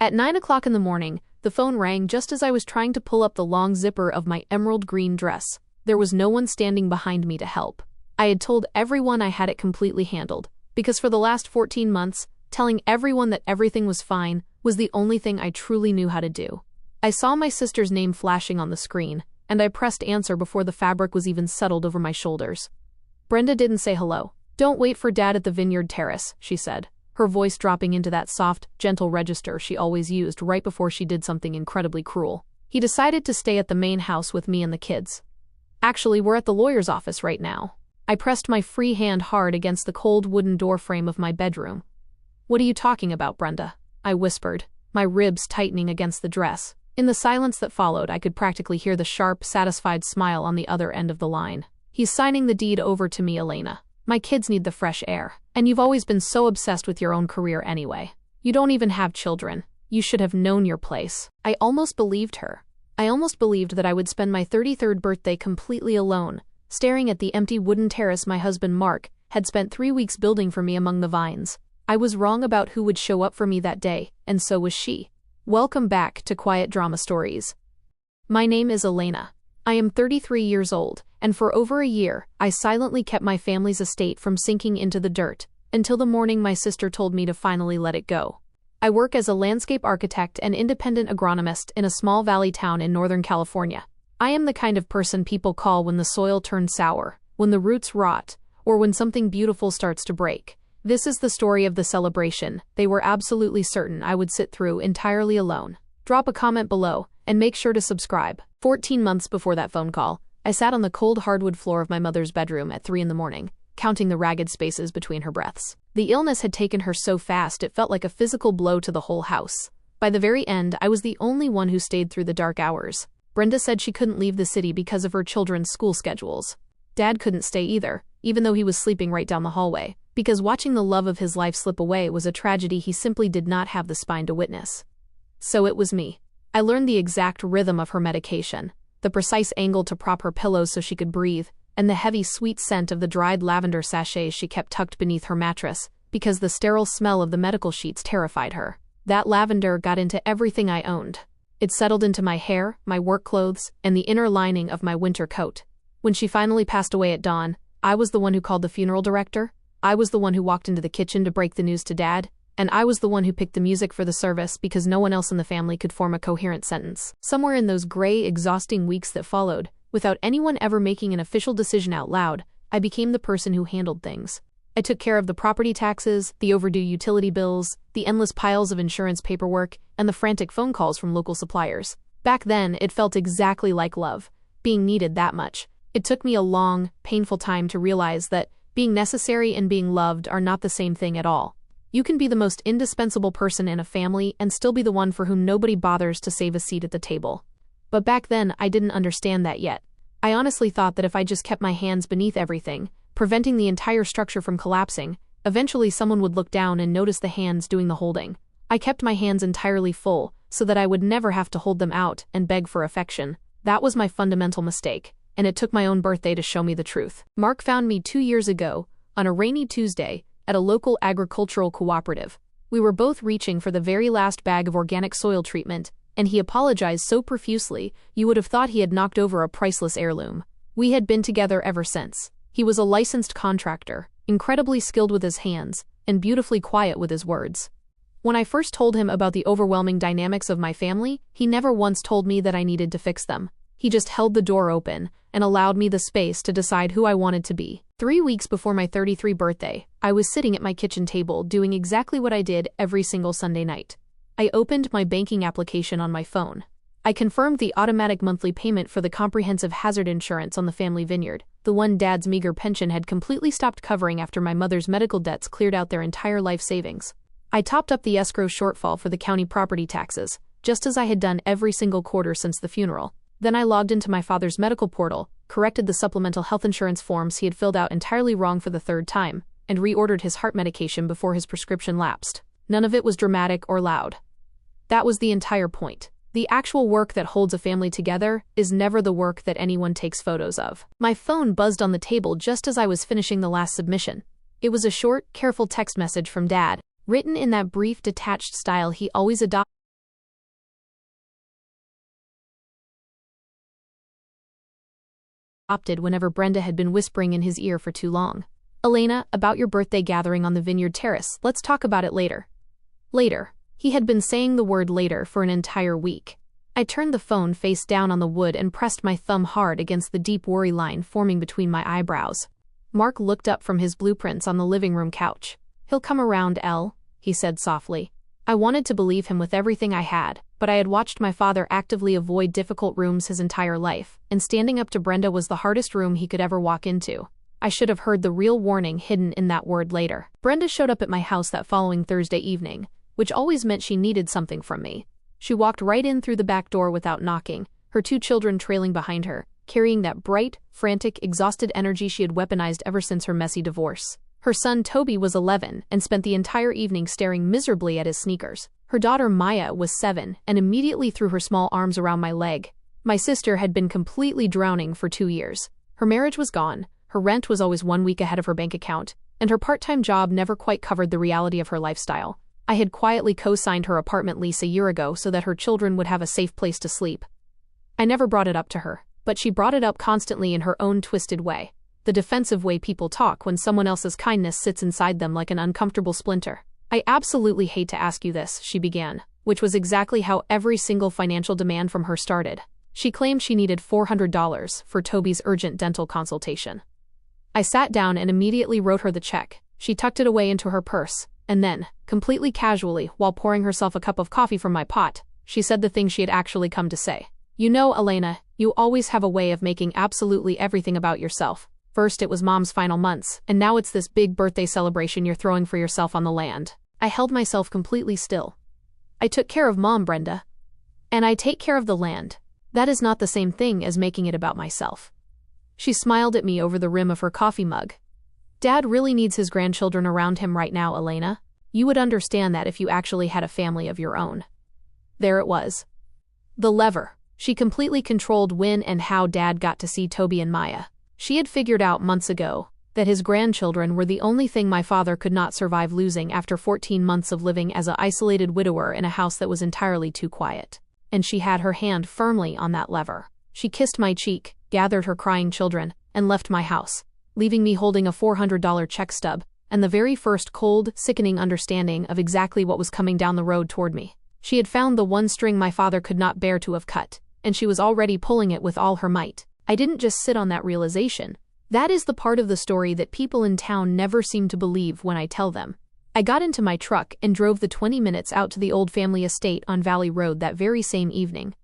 At 9 o'clock in the morning, the phone rang just as I was trying to pull up the long zipper of my emerald green dress. There was no one standing behind me to help. I had told everyone I had it completely handled, because for the last 14 months, telling everyone that everything was fine was the only thing I truly knew how to do. I saw my sister's name flashing on the screen, and I pressed answer before the fabric was even settled over my shoulders. Brenda didn't say hello. "Don't wait for Dad at the vineyard terrace," she said, her voice dropping into that soft, gentle register she always used right before she did something incredibly cruel. "He decided to stay at the main house with me and the kids. Actually, we're at the lawyer's office right now." I pressed my free hand hard against the cold wooden door frame of my bedroom. "What are you talking about, Brenda?" I whispered, my ribs tightening against the dress. In the silence that followed, I could practically hear the sharp, satisfied smile on the other end of the line. "He's signing the deed over to me, Elena. My kids need the fresh air. And you've always been so obsessed with your own career anyway. You don't even have children. You should have known your place." I almost believed her. I almost believed that I would spend my 33rd birthday completely alone, staring at the empty wooden terrace my husband Mark had spent 3 weeks building for me among the vines. I was wrong about who would show up for me that day, and so was she. Welcome back to Quiet Drama Stories. My name is Elena. I am 33 years old, and for over a year, I silently kept my family's estate from sinking into the dirt, until the morning my sister told me to finally let it go. I work as a landscape architect and independent agronomist in a small valley town in Northern California. I am the kind of person people call when the soil turns sour, when the roots rot, or when something beautiful starts to break. This is the story of the celebration they were absolutely certain I would sit through entirely alone. Drop a comment below, and make sure to subscribe. 14 months before that phone call, I sat on the cold hardwood floor of my mother's bedroom at 3 in the morning, counting the ragged spaces between her breaths. The illness had taken her so fast it felt like a physical blow to the whole house. By the very end, I was the only one who stayed through the dark hours. Brenda said she couldn't leave the city because of her children's school schedules. Dad couldn't stay either, even though he was sleeping right down the hallway, because watching the love of his life slip away was a tragedy he simply did not have the spine to witness. So it was me. I learned the exact rhythm of her medication, the precise angle to prop her pillows so she could breathe, and the heavy, sweet scent of the dried lavender sachets she kept tucked beneath her mattress, because the sterile smell of the medical sheets terrified her. That lavender got into everything I owned. It settled into my hair, my work clothes, and the inner lining of my winter coat. When she finally passed away at dawn, I was the one who called the funeral director, I was the one who walked into the kitchen to break the news to Dad, and I was the one who picked the music for the service because no one else in the family could form a coherent sentence. Somewhere in those gray, exhausting weeks that followed, without anyone ever making an official decision out loud, I became the person who handled things. I took care of the property taxes, the overdue utility bills, the endless piles of insurance paperwork, and the frantic phone calls from local suppliers. Back then, it felt exactly like love, being needed that much. It took me a long, painful time to realize that being necessary and being loved are not the same thing at all. You can be the most indispensable person in a family and still be the one for whom nobody bothers to save a seat at the table. But back then, I didn't understand that yet. I honestly thought that if I just kept my hands beneath everything, preventing the entire structure from collapsing, eventually someone would look down and notice the hands doing the holding. I kept my hands entirely full, so that I would never have to hold them out and beg for affection. That was my fundamental mistake, and it took my own birthday to show me the truth. Mark found me 2 years ago, on a rainy Tuesday, at a local agricultural cooperative. We were both reaching for the very last bag of organic soil treatment, and he apologized so profusely you would have thought he had knocked over a priceless heirloom. We had been together ever since. He was a licensed contractor, incredibly skilled with his hands, and beautifully quiet with his words. When I first told him about the overwhelming dynamics of my family, he never once told me that I needed to fix them. He just held the door open and allowed me the space to decide who I wanted to be. 3 weeks before my 33rd birthday, I was sitting at my kitchen table doing exactly what I did every single Sunday night. I opened my banking application on my phone. I confirmed the automatic monthly payment for the comprehensive hazard insurance on the family vineyard, the one Dad's meager pension had completely stopped covering after my mother's medical debts cleared out their entire life savings. I topped up the escrow shortfall for the county property taxes, just as I had done every single quarter since the funeral. Then I logged into my father's medical portal, corrected the supplemental health insurance forms he had filled out entirely wrong for the 3rd time, and reordered his heart medication before his prescription lapsed. None of it was dramatic or loud. That was the entire point. The actual work that holds a family together is never the work that anyone takes photos of. My phone buzzed on the table just as I was finishing the last submission. It was a short, careful text message from Dad, written in that brief, detached style he always adopted. opted whenever Brenda had been whispering in his ear for too long. "Elena, about your birthday gathering on the vineyard terrace, let's talk about it later." Later. He had been saying the word later for an entire week. I turned the phone face down on the wood and pressed my thumb hard against the deep worry line forming between my eyebrows. Mark looked up from his blueprints on the living room couch. "He'll come around, Elle," he said softly. I wanted to believe him with everything I had, but I had watched my father actively avoid difficult rooms his entire life, and standing up to Brenda was the hardest room he could ever walk into. I should have heard the real warning hidden in that word later. Brenda showed up at my house that following Thursday evening, which always meant she needed something from me. She walked right in through the back door without knocking, her 2 children trailing behind her, carrying that bright, frantic, exhausted energy she had weaponized ever since her messy divorce. Her son Toby was 11 and spent the entire evening staring miserably at his sneakers. Her daughter Maya was 7 and immediately threw her small arms around my leg. My sister had been completely drowning for 2 years. Her marriage was gone, her rent was always 1 week ahead of her bank account, and her part-time job never quite covered the reality of her lifestyle. I had quietly co-signed her apartment lease a year ago so that her children would have a safe place to sleep. I never brought it up to her, but she brought it up constantly in her own twisted way. The defensive way people talk when someone else's kindness sits inside them like an uncomfortable splinter. "I absolutely hate to ask you this," she began, which was exactly how every single financial demand from her started. She claimed she needed $400 for Toby's urgent dental consultation. I sat down and immediately wrote her the check. She tucked it away into her purse, and then, completely casually, while pouring herself a cup of coffee from my pot, she said the thing she had actually come to say. "You know, Elena, you always have a way of making absolutely everything about yourself. First it was Mom's final months, and now it's this big birthday celebration you're throwing for yourself on the land." I held myself completely still. "I took care of Mom, Brenda. And I take care of the land. That is not the same thing as making it about myself." She smiled at me over the rim of her coffee mug. "Dad really needs his grandchildren around him right now, Elena. You would understand that if you actually had a family of your own." There it was. The lever. She completely controlled when and how Dad got to see Toby and Maya. She had figured out months ago that his grandchildren were the only thing my father could not survive losing after 14 months of living as an isolated widower in a house that was entirely too quiet. And she had her hand firmly on that lever. She kissed my cheek, gathered her crying children, and left my house, leaving me holding a $400 check stub and the very first cold, sickening understanding of exactly what was coming down the road toward me. She had found the one string my father could not bear to have cut, and she was already pulling it with all her might. I didn't just sit on that realization. That is the part of the story that people in town never seem to believe when I tell them. I got into my truck and drove the 20 minutes out to the old family estate on Valley Road that very same evening.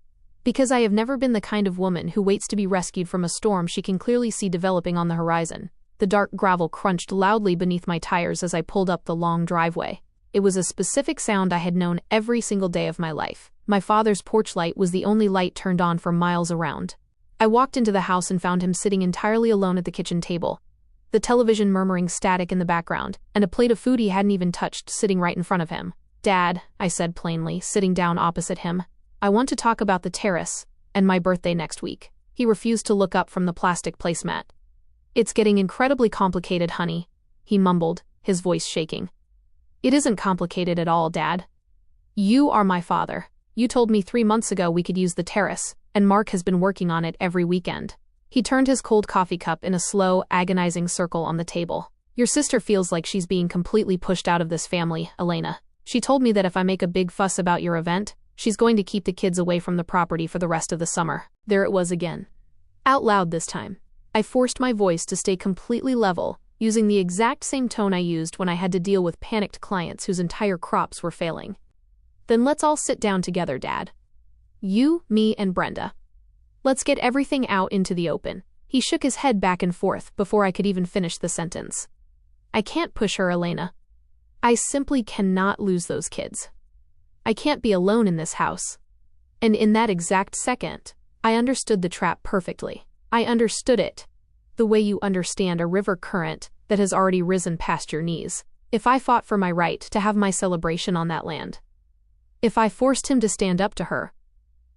Because I have never been the kind of woman who waits to be rescued from a storm she can clearly see developing on the horizon. The dark gravel crunched loudly beneath my tires as I pulled up the long driveway. It was a specific sound I had known every single day of my life. My father's porch light was the only light turned on for miles around. I walked into the house and found him sitting entirely alone at the kitchen table, the television murmuring static in the background, and a plate of food he hadn't even touched sitting right in front of him. "Dad," I said plainly, sitting down opposite him, "I want to talk about the terrace and my birthday next week." He refused to look up from the plastic placemat. "It's getting incredibly complicated, honey," he mumbled, his voice shaking. "It isn't complicated at all, Dad. You are my father. You told me 3 months ago we could use the terrace, and Mark has been working on it every weekend." He turned his cold coffee cup in a slow, agonizing circle on the table. "Your sister feels like she's being completely pushed out of this family, Elena. She told me that if I make a big fuss about your event, she's going to keep the kids away from the property for the rest of the summer." There it was again. Out loud this time. I forced my voice to stay completely level, using the exact same tone I used when I had to deal with panicked clients whose entire crops were failing. "Then let's all sit down together, Dad. You, me, and Brenda. Let's get everything out into the open." He shook his head back and forth before I could even finish the sentence. "I can't push her, Elena. I simply cannot lose those kids. I can't be alone in this house." And in that exact second, I understood the trap perfectly. I understood it, the way you understand a river current that has already risen past your knees. If I fought for my right to have my celebration on that land, if I forced him to stand up to her,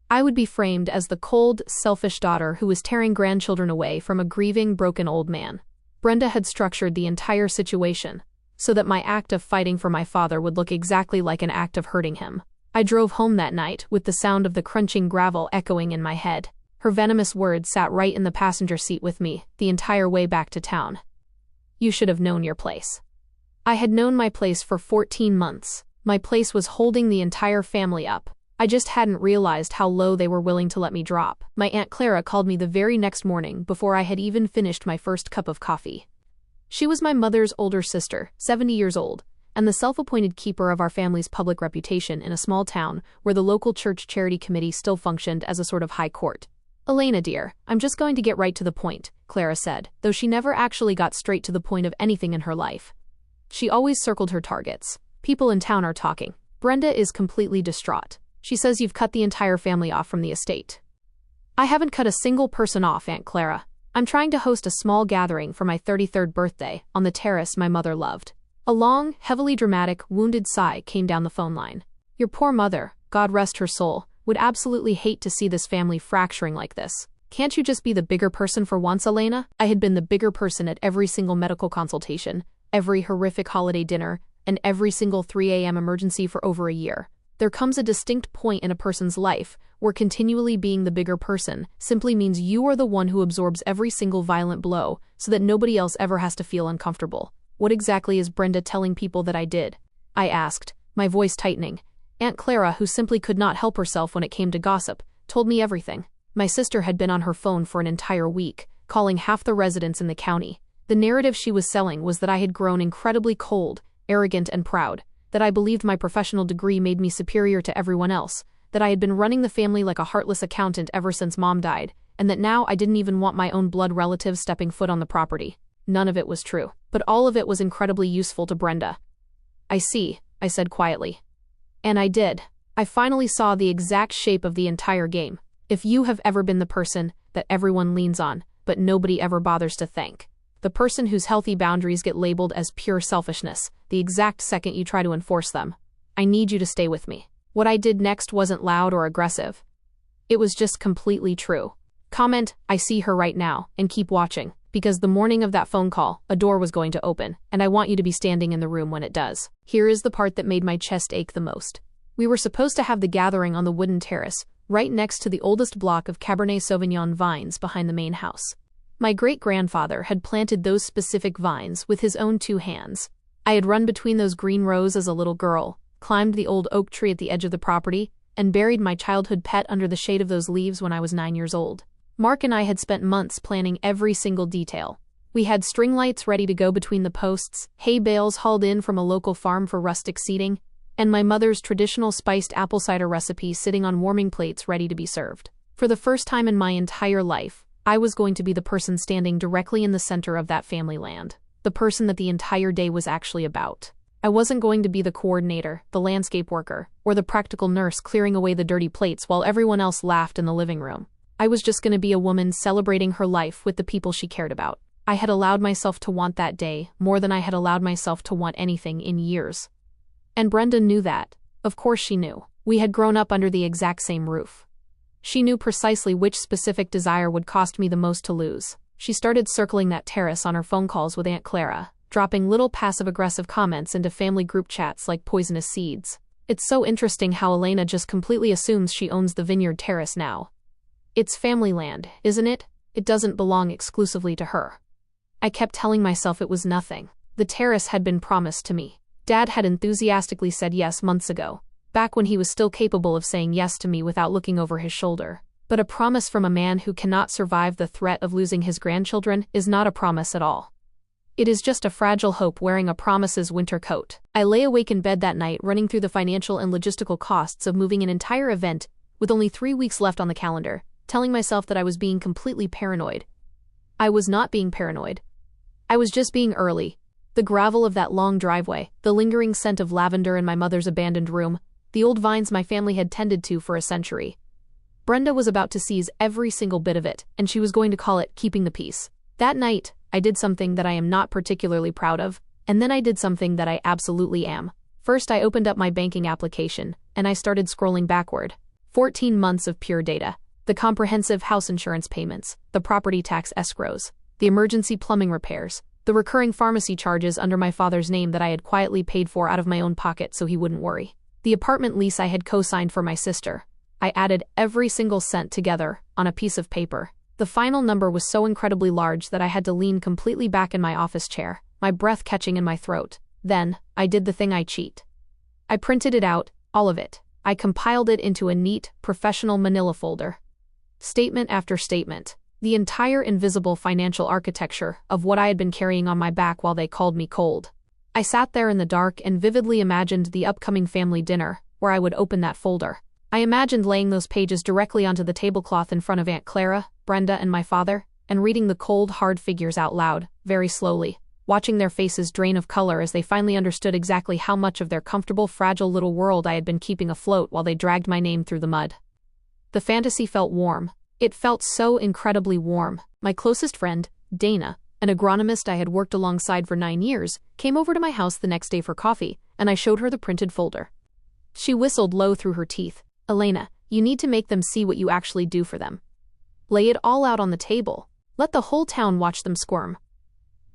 I would be framed as the cold, selfish daughter who was tearing grandchildren away from a grieving, broken old man. Brenda had structured the entire situation so that my act of fighting for my father would look exactly like an act of hurting him. I drove home that night with the sound of the crunching gravel echoing in my head. Her venomous words sat right in the passenger seat with me, the entire way back to town. You should have known your place. I had known my place for 14 months. My place was holding the entire family up. I just hadn't realized how low they were willing to let me drop. My Aunt Clara called me the very next morning before I had even finished my first cup of coffee. She was my mother's older sister, 70 years old, and the self-appointed keeper of our family's public reputation in a small town where the local church charity committee still functioned as a sort of high court. Elena dear, I'm just going to get right to the point, Clara said, though she never actually got straight to the point of anything in her life. She always circled her targets. People in town are talking. Brenda is completely distraught. She says you've cut the entire family off from the estate. I haven't cut a single person off, Aunt Clara. I'm trying to host a small gathering for my 33rd birthday on the terrace my mother loved. A long, heavily dramatic, wounded sigh came down the phone line. Your poor mother, God rest her soul, would absolutely hate to see this family fracturing like this. Can't you just be the bigger person for once, Elena? I had been the bigger person at every single medical consultation, every horrific holiday dinner, and every single 3 a.m. emergency for over a year. There comes a distinct point in a person's life where continually being the bigger person simply means you are the one who absorbs every single violent blow so that nobody else ever has to feel uncomfortable. What exactly is Brenda telling people that I did? I asked, my voice tightening. Aunt Clara, who simply could not help herself when it came to gossip, told me everything. My sister had been on her phone for an entire week, calling half the residents in the county. The narrative she was selling was that I had grown incredibly cold, arrogant, and proud, that I believed my professional degree made me superior to everyone else, that I had been running the family like a heartless accountant ever since Mom died, and that now I didn't even want my own blood relatives stepping foot on the property. None of it was true, but all of it was incredibly useful to Brenda. I see, I said quietly. And I did. I finally saw the exact shape of the entire game. If you have ever been the person that everyone leans on, but nobody ever bothers to thank, the person whose healthy boundaries get labeled as pure selfishness the exact second you try to enforce them, I need you to stay with me. What I did next wasn't loud or aggressive. It was just completely true. Comment, I see her right now, and keep watching, because the morning of that phone call, a door was going to open, and I want you to be standing in the room when it does. Here is the part that made my chest ache the most. We were supposed to have the gathering on the wooden terrace, right next to the oldest block of Cabernet Sauvignon vines behind the main house. My great-grandfather had planted those specific vines with his own 2 hands. I had run between those green rows as a little girl, climbed the old oak tree at the edge of the property, and buried my childhood pet under the shade of those leaves when I was 9 years old. Mark and I had spent months planning every single detail. We had string lights ready to go between the posts, hay bales hauled in from a local farm for rustic seating, and my mother's traditional spiced apple cider recipe sitting on warming plates ready to be served. For the first time in my entire life, I was going to be the person standing directly in the center of that family land, the person that the entire day was actually about. I wasn't going to be the coordinator, the landscape worker, or the practical nurse clearing away the dirty plates while everyone else laughed in the living room. I was just going to be a woman celebrating her life with the people she cared about. I had allowed myself to want that day more than I had allowed myself to want anything in years. And Brenda knew that. Of course she knew. We had grown up under the exact same roof. She knew precisely which specific desire would cost me the most to lose. She started circling that terrace on her phone calls with Aunt Clara, dropping little passive-aggressive comments into family group chats like poisonous seeds. It's so interesting how Elena just completely assumes she owns the vineyard terrace now. It's family land, isn't it? It doesn't belong exclusively to her. I kept telling myself it was nothing. The terrace had been promised to me. Dad had enthusiastically said yes months ago, back when he was still capable of saying yes to me without looking over his shoulder. But a promise from a man who cannot survive the threat of losing his grandchildren is not a promise at all. It is just a fragile hope wearing a promise's winter coat. I lay awake in bed that night running through the financial and logistical costs of moving an entire event with only 3 weeks left on the calendar, telling myself that I was being completely paranoid. I was not being paranoid. I was just being early. The gravel of that long driveway, the lingering scent of lavender in my mother's abandoned room, the old vines my family had tended to for a century. Brenda was about to seize every single bit of it, and she was going to call it keeping the peace. That night, I did something that I am not particularly proud of, and then I did something that I absolutely am. First, I opened up my banking application, and I started scrolling backward. 14 months of pure data. The comprehensive house insurance payments, the property tax escrows, the emergency plumbing repairs, the recurring pharmacy charges under my father's name that I had quietly paid for out of my own pocket so he wouldn't worry, the apartment lease I had co-signed for my sister. I added every single cent together on a piece of paper. The final number was so incredibly large that I had to lean completely back in my office chair, my breath catching in my throat. Then, I did the thing I cheat. I printed it out, all of it. I compiled it into a neat, professional manila folder. Statement after statement. The entire invisible financial architecture of what I had been carrying on my back while they called me cold. I sat there in the dark and vividly imagined the upcoming family dinner, where I would open that folder. I imagined laying those pages directly onto the tablecloth in front of Aunt Clara, Brenda, and my father, and reading the cold, hard figures out loud, very slowly, watching their faces drain of color as they finally understood exactly how much of their comfortable, fragile little world I had been keeping afloat while they dragged my name through the mud. The fantasy felt warm. It felt so incredibly warm. My closest friend, Dana, an agronomist I had worked alongside for 9 years, came over to my house the next day for coffee, and I showed her the printed folder. She whistled low through her teeth. "Elena, you need to make them see what you actually do for them. Lay it all out on the table. Let the whole town watch them squirm."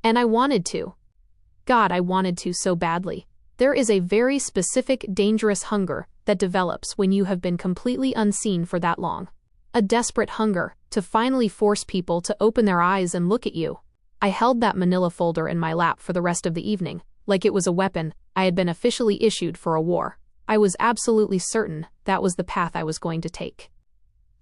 And I wanted to. God, I wanted to so badly. There is a very specific, dangerous hunger that develops when you have been completely unseen for that long. A desperate hunger to finally force people to open their eyes and look at you. I held that manila folder in my lap for the rest of the evening, like it was a weapon I had been officially issued for a war. I was absolutely certain that was the path I was going to take.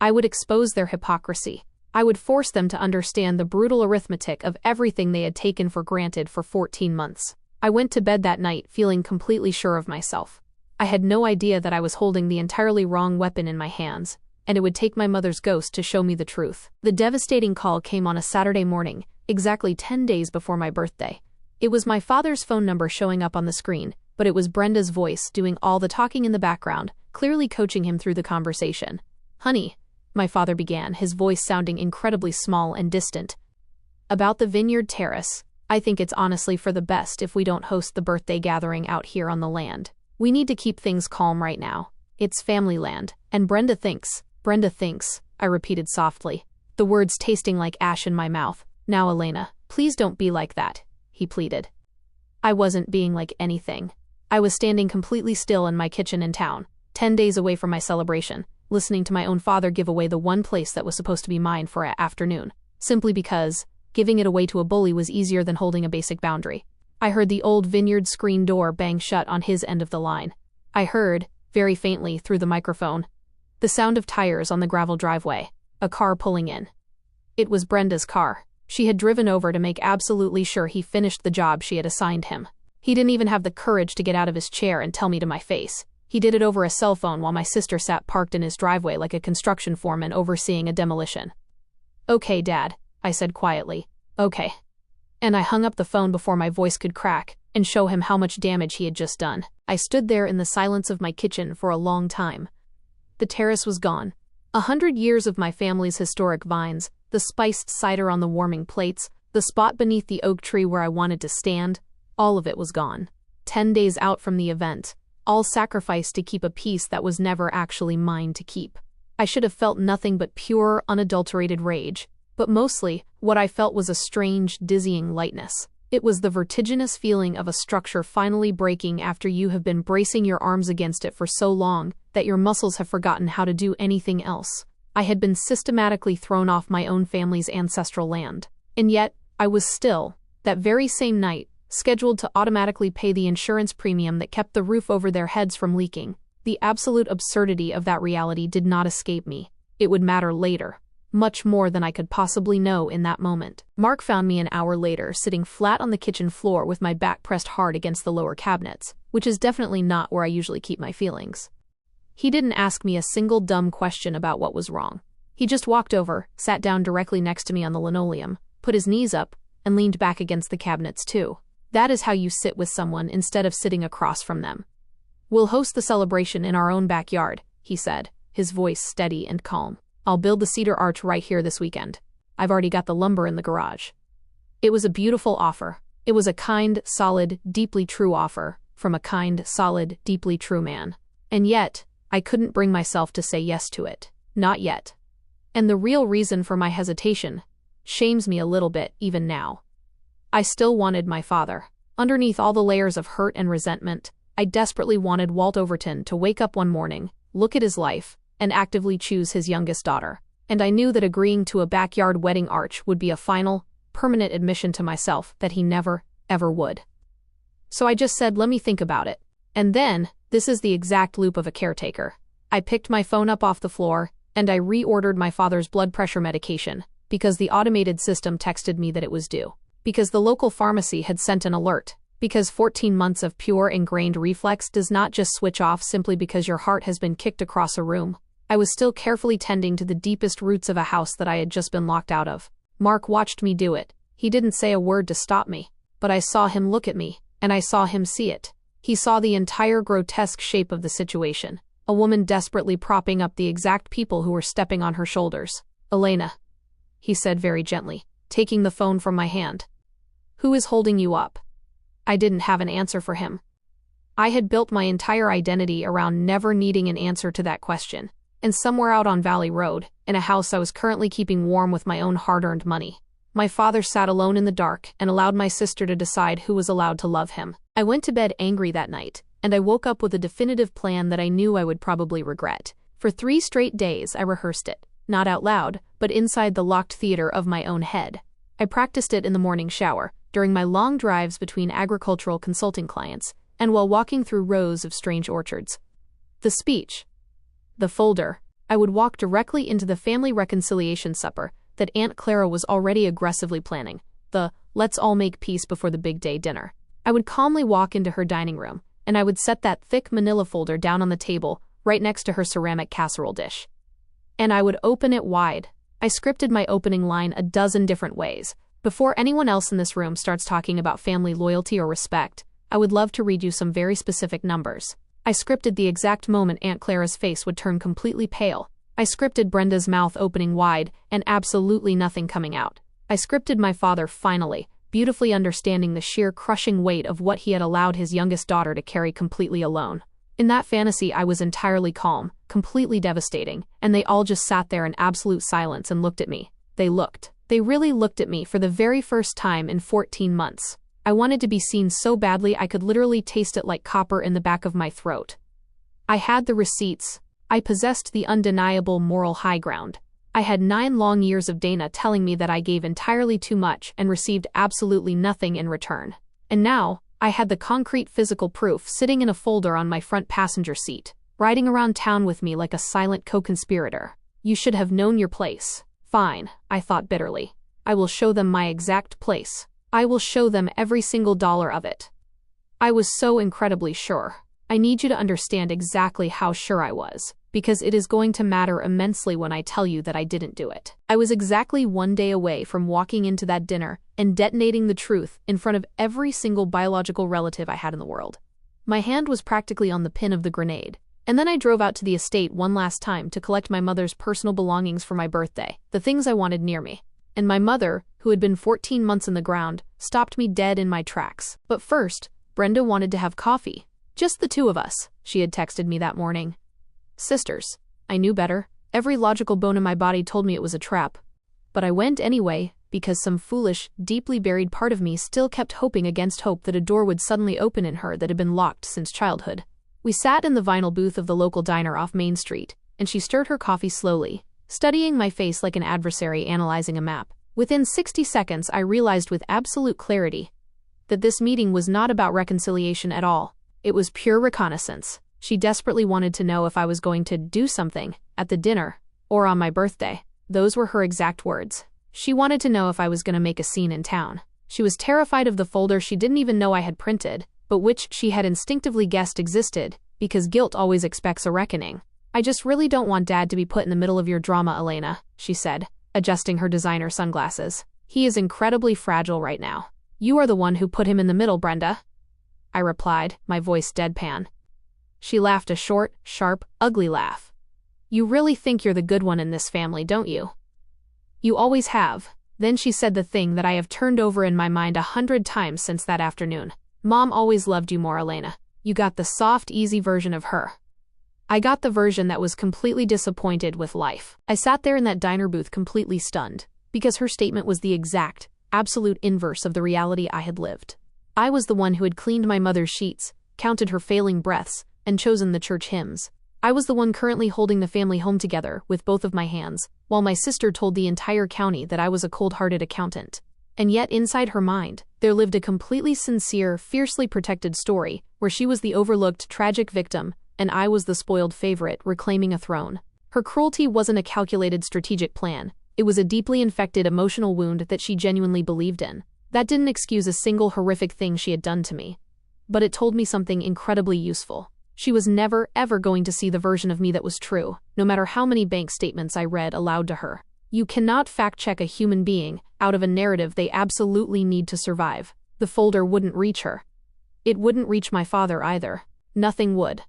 I would expose their hypocrisy. I would force them to understand the brutal arithmetic of everything they had taken for granted for 14 months. I went to bed that night feeling completely sure of myself. I had no idea that I was holding the entirely wrong weapon in my hands, and it would take my mother's ghost to show me the truth. The devastating call came on a Saturday morning, exactly 10 days before my birthday. It was my father's phone number showing up on the screen, but it was Brenda's voice doing all the talking in the background, clearly coaching him through the conversation. "Honey," my father began, his voice sounding incredibly small and distant. "About the vineyard terrace, I think it's honestly for the best if we don't host the birthday gathering out here on the land. We need to keep things calm right now. It's family land, and Brenda thinks, I repeated softly, the words tasting like ash in my mouth. "Now, Elena, please don't be like that," he pleaded. I wasn't being like anything. I was standing completely still in my kitchen in town, 10 days away from my celebration, listening to my own father give away the one place that was supposed to be mine for an afternoon, simply because giving it away to a bully was easier than holding a basic boundary. I heard the old vineyard screen door bang shut on his end of the line. I heard, very faintly through the microphone, the sound of tires on the gravel driveway, a car pulling in. It was Brenda's car. She had driven over to make absolutely sure he finished the job she had assigned him. He didn't even have the courage to get out of his chair and tell me to my face. He did it over a cell phone while my sister sat parked in his driveway like a construction foreman overseeing a demolition. "Okay, Dad," I said quietly. "Okay." And I hung up the phone before my voice could crack and show him how much damage he had just done. I stood there in the silence of my kitchen for a long time. The terrace was gone. 100 years of my family's historic vines, the spiced cider on the warming plates, the spot beneath the oak tree where I wanted to stand, all of it was gone. 10 days out from the event, all sacrificed to keep a peace that was never actually mine to keep. I should have felt nothing but pure, unadulterated rage, but mostly, what I felt was a strange, dizzying lightness. It was the vertiginous feeling of a structure finally breaking after you have been bracing your arms against it for so long that your muscles have forgotten how to do anything else. I had been systematically thrown off my own family's ancestral land. And yet, I was still, that very same night, scheduled to automatically pay the insurance premium that kept the roof over their heads from leaking. The absolute absurdity of that reality did not escape me. It would matter later. Much more than I could possibly know in that moment. Mark found me an hour later, sitting flat on the kitchen floor with my back pressed hard against the lower cabinets, which is definitely not where I usually keep my feelings. He didn't ask me a single dumb question about what was wrong. He just walked over, sat down directly next to me on the linoleum, put his knees up, and leaned back against the cabinets too. That is how you sit with someone instead of sitting across from them. "We'll host the celebration in our own backyard," he said, his voice steady and calm. "I'll build the cedar arch right here this weekend. I've already got the lumber in the garage." It was a beautiful offer. It was a kind, solid, deeply true offer from a kind, solid, deeply true man. And yet, I couldn't bring myself to say yes to it. Not yet. And the real reason for my hesitation shames me a little bit even now. I still wanted my father. Underneath all the layers of hurt and resentment, I desperately wanted Walt Overton to wake up one morning, look at his life, and actively choose his youngest daughter. And I knew that agreeing to a backyard wedding arch would be a final, permanent admission to myself that he never, ever would. So I just said, let me think about it. And then, this is the exact loop of a caretaker. I picked my phone up off the floor, and I reordered my father's blood pressure medication, because the automated system texted me that it was due. Because the local pharmacy had sent an alert. Because 14 months of pure ingrained reflex does not just switch off simply because your heart has been kicked across a room. I was still carefully tending to the deepest roots of a house that I had just been locked out of. Mark watched me do it. He didn't say a word to stop me, but I saw him look at me, and I saw him see it. He saw the entire grotesque shape of the situation. A woman desperately propping up the exact people who were stepping on her shoulders. Elena, he said very gently, taking the phone from my hand. Who is holding you up? I didn't have an answer for him. I had built my entire identity around never needing an answer to that question. And somewhere out on Valley Road, in a house I was currently keeping warm with my own hard-earned money, my father sat alone in the dark and allowed my sister to decide who was allowed to love him. I went to bed angry that night, and I woke up with a definitive plan that I knew I would probably regret. For 3 straight days I rehearsed it, not out loud, but inside the locked theater of my own head. I practiced it in the morning shower, during my long drives between agricultural consulting clients, and while walking through rows of strange orchards. The speech. The folder. I would walk directly into the family reconciliation supper that Aunt Clara was already aggressively planning, the let's all make peace before the big day dinner. I would calmly walk into her dining room, and I would set that thick manila folder down on the table, right next to her ceramic casserole dish. And I would open it wide. I scripted my opening line a dozen different ways. Before anyone else in this room starts talking about family loyalty or respect, I would love to read you some very specific numbers. I scripted the exact moment Aunt Clara's face would turn completely pale. I scripted Brenda's mouth opening wide and absolutely nothing coming out. I scripted my father finally, beautifully understanding the sheer crushing weight of what he had allowed his youngest daughter to carry completely alone. In that fantasy I was entirely calm, completely devastating, and they all just sat there in absolute silence and looked at me. They really looked at me for the very first time in 14 months. I wanted to be seen so badly I could literally taste it like copper in the back of my throat. I had the receipts. I possessed the undeniable moral high ground. I had 9 long years of Dana telling me that I gave entirely too much and received absolutely nothing in return. And now, I had the concrete physical proof sitting in a folder on my front passenger seat, riding around town with me like a silent co-conspirator. You should have known your place. Fine, I thought bitterly. I will show them my exact place. I will show them every single dollar of it. I was so incredibly sure. I need you to understand exactly how sure I was, because it is going to matter immensely when I tell you that I didn't do it. I was exactly 1 day away from walking into that dinner and detonating the truth in front of every single biological relative I had in the world. My hand was practically on the pin of the grenade. And then I drove out to the estate one last time to collect my mother's personal belongings for my birthday, the things I wanted near me. And my mother, who had been 14 months in the ground, stopped me dead in my tracks. But first, Brenda wanted to have coffee. Just the 2 of us, she had texted me that morning. Sisters. I knew better. Every logical bone in my body told me it was a trap. But I went anyway, because some foolish, deeply buried part of me still kept hoping against hope that a door would suddenly open in her that had been locked since childhood. We sat in the vinyl booth of the local diner off Main Street, and she stirred her coffee slowly, studying my face like an adversary analyzing a map. Within 60 seconds, I realized with absolute clarity that this meeting was not about reconciliation at all. It was pure reconnaissance. She desperately wanted to know if I was going to do something at the dinner or on my birthday. Those were her exact words. She wanted to know if I was going to make a scene in town. She was terrified of the folder she didn't even know I had printed, but which she had instinctively guessed existed, because guilt always expects a reckoning. I just really don't want Dad to be put in the middle of your drama, Elena, she said, adjusting her designer sunglasses. He is incredibly fragile right now. You are the one who put him in the middle, Brenda, I replied, my voice deadpan. She laughed a short, sharp, ugly laugh. You really think you're the good one in this family, don't you? You always have. Then she said the thing that I have turned over in my mind 100 times since that afternoon. Mom always loved you more, Elena. You got the soft, easy version of her. I got the version that was completely disappointed with life. I sat there in that diner booth completely stunned, because her statement was the exact, absolute inverse of the reality I had lived. I was the one who had cleaned my mother's sheets, counted her failing breaths, and chosen the church hymns. I was the one currently holding the family home together with both of my hands, while my sister told the entire county that I was a cold-hearted accountant. And yet inside her mind, there lived a completely sincere, fiercely protected story, where she was the overlooked, tragic victim, and I was the spoiled favorite reclaiming a throne. Her cruelty wasn't a calculated strategic plan, it was a deeply infected emotional wound that she genuinely believed in. That didn't excuse a single horrific thing she had done to me. But it told me something incredibly useful. She was never, ever going to see the version of me that was true, no matter how many bank statements I read aloud to her. You cannot fact-check a human being out of a narrative they absolutely need to survive. The folder wouldn't reach her. It wouldn't reach my father either. Nothing would.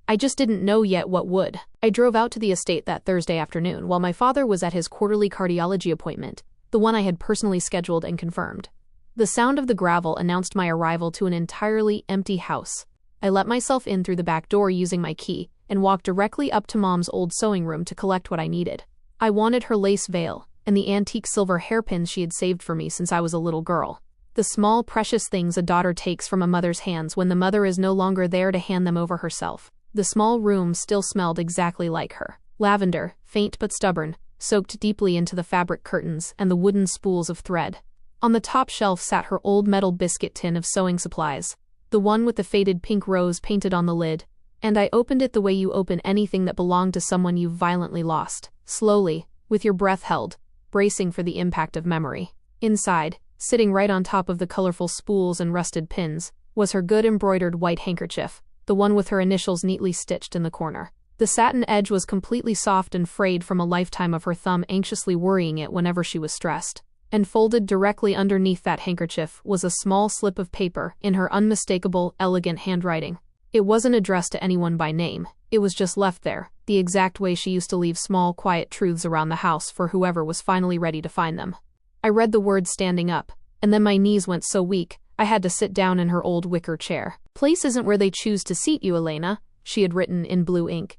I just didn't know yet what would. I drove out to the estate that Thursday afternoon while my father was at his quarterly cardiology appointment, the one I had personally scheduled and confirmed. The sound of the gravel announced my arrival to an entirely empty house. I let myself in through the back door using my key and walked directly up to Mom's old sewing room to collect what I needed. I wanted her lace veil and the antique silver hairpins she had saved for me since I was a little girl. The small, precious things a daughter takes from a mother's hands when the mother is no longer there to hand them over herself. The small room still smelled exactly like her. Lavender, faint but stubborn, soaked deeply into the fabric curtains and the wooden spools of thread. On the top shelf sat her old metal biscuit tin of sewing supplies, the one with the faded pink rose painted on the lid, and I opened it the way you open anything that belonged to someone you've violently lost, slowly, with your breath held, bracing for the impact of memory. Inside, sitting right on top of the colorful spools and rusted pins, was her good embroidered white handkerchief, the one with her initials neatly stitched in the corner. The satin edge was completely soft and frayed from a lifetime of her thumb anxiously worrying it whenever she was stressed. And folded directly underneath that handkerchief was a small slip of paper in her unmistakable, elegant handwriting. It wasn't addressed to anyone by name, it was just left there, the exact way she used to leave small, quiet truths around the house for whoever was finally ready to find them. I read the words standing up, and then my knees went so weak, I had to sit down in her old wicker chair. "Place isn't where they choose to seat you, Elena," she had written in blue ink.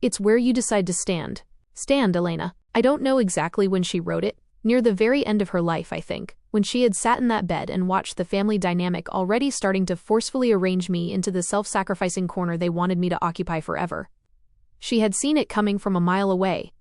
"It's where you decide to stand. Stand, Elena." I don't know exactly when she wrote it. Near the very end of her life, I think, when she had sat in that bed and watched the family dynamic already starting to forcefully arrange me into the self-sacrificing corner they wanted me to occupy forever. She had seen it coming from a mile away.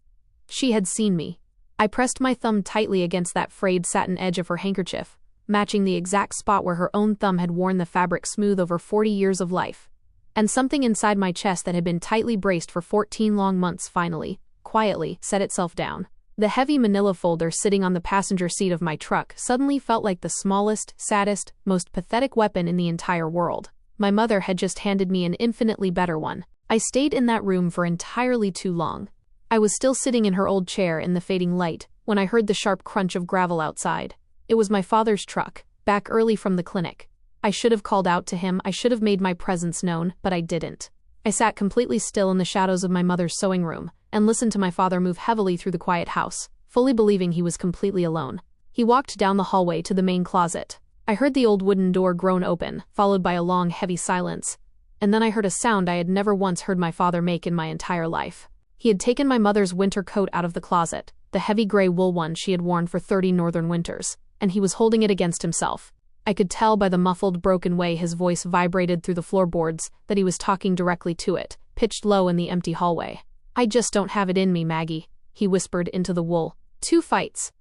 She had seen me. I pressed my thumb tightly against that frayed satin edge of her handkerchief, matching the exact spot where her own thumb had worn the fabric smooth over 40 years of life. And something inside my chest that had been tightly braced for 14 long months finally, quietly, set itself down. The heavy manila folder sitting on the passenger seat of my truck suddenly felt like the smallest, saddest, most pathetic weapon in the entire world. My mother had just handed me an infinitely better one. I stayed in that room for entirely too long. I was still sitting in her old chair in the fading light when I heard the sharp crunch of gravel outside. It was my father's truck, back early from the clinic. I should have called out to him, I should have made my presence known, but I didn't. I sat completely still in the shadows of my mother's sewing room and listened to my father move heavily through the quiet house, fully believing he was completely alone. He walked down the hallway to the main closet. I heard the old wooden door groan open, followed by a long, heavy silence. And then I heard a sound I had never once heard my father make in my entire life. He had taken my mother's winter coat out of the closet, the heavy gray wool one she had worn for 30 northern winters, and he was holding it against himself. I could tell by the muffled, broken way his voice vibrated through the floorboards that he was talking directly to it, pitched low in the empty hallway. "I just don't have it in me, Maggie," he whispered into the wool. "2 fights.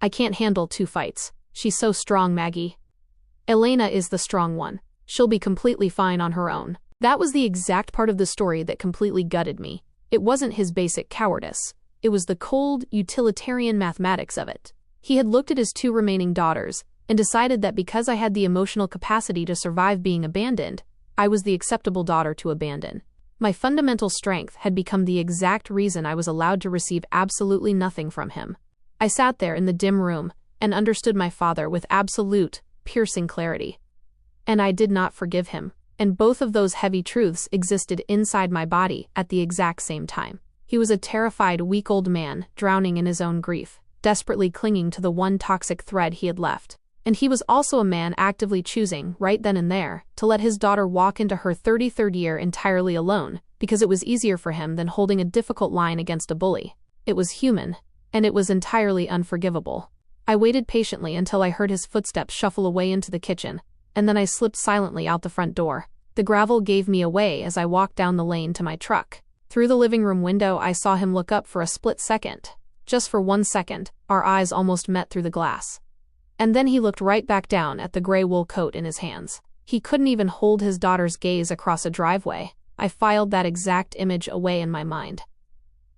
I can't handle 2 fights. She's so strong, Maggie. Elena is the strong one. She'll be completely fine on her own." That was the exact part of the story that completely gutted me. It wasn't his basic cowardice. It was the cold, utilitarian mathematics of it. He had looked at his 2 remaining daughters and decided that because I had the emotional capacity to survive being abandoned, I was the acceptable daughter to abandon. My fundamental strength had become the exact reason I was allowed to receive absolutely nothing from him. I sat there in the dim room and understood my father with absolute, piercing clarity. And I did not forgive him. And both of those heavy truths existed inside my body at the exact same time. He was a terrified, weak old man, drowning in his own grief, desperately clinging to the one toxic thread he had left. And he was also a man actively choosing, right then and there, to let his daughter walk into her 33rd year entirely alone, because it was easier for him than holding a difficult line against a bully. It was human, and it was entirely unforgivable. I waited patiently until I heard his footsteps shuffle away into the kitchen, and then I slipped silently out the front door. The gravel gave me away as I walked down the lane to my truck. Through the living room window, I saw him look up for a split second. Just for 1 second, our eyes almost met through the glass. And then he looked right back down at the gray wool coat in his hands. He couldn't even hold his daughter's gaze across a driveway. I filed that exact image away in my mind.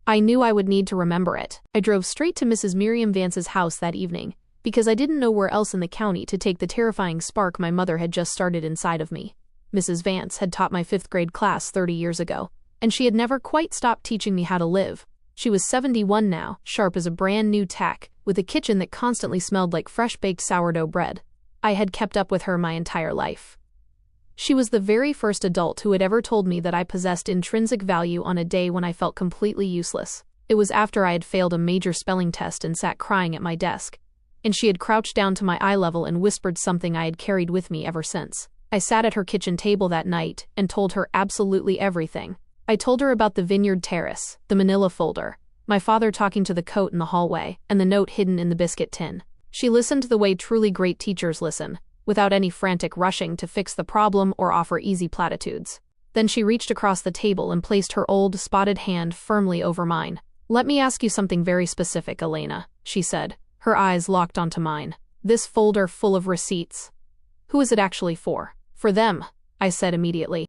I knew I would need to remember it. I drove straight to Mrs. Miriam Vance's house that evening, because I didn't know where else in the county to take the terrifying spark my mother had just started inside of me. Mrs. Vance had taught my 5th grade class 30 years ago, and she had never quite stopped teaching me how to live. She was 71 now, sharp as a brand new tack, with a kitchen that constantly smelled like fresh-baked sourdough bread. I had kept up with her my entire life. She was the very first adult who had ever told me that I possessed intrinsic value on a day when I felt completely useless. It was after I had failed a major spelling test and sat crying at my desk, and she had crouched down to my eye level and whispered something I had carried with me ever since. I sat at her kitchen table that night and told her absolutely everything. I told her about the vineyard terrace, the manila folder, my father talking to the coat in the hallway, and the note hidden in the biscuit tin. She listened the way truly great teachers listen, without any frantic rushing to fix the problem or offer easy platitudes. Then she reached across the table and placed her old, spotted hand firmly over mine. "Let me ask you something very specific, Elena," she said, her eyes locked onto mine. "This folder full of receipts, who is it actually for?" "For them," I said immediately.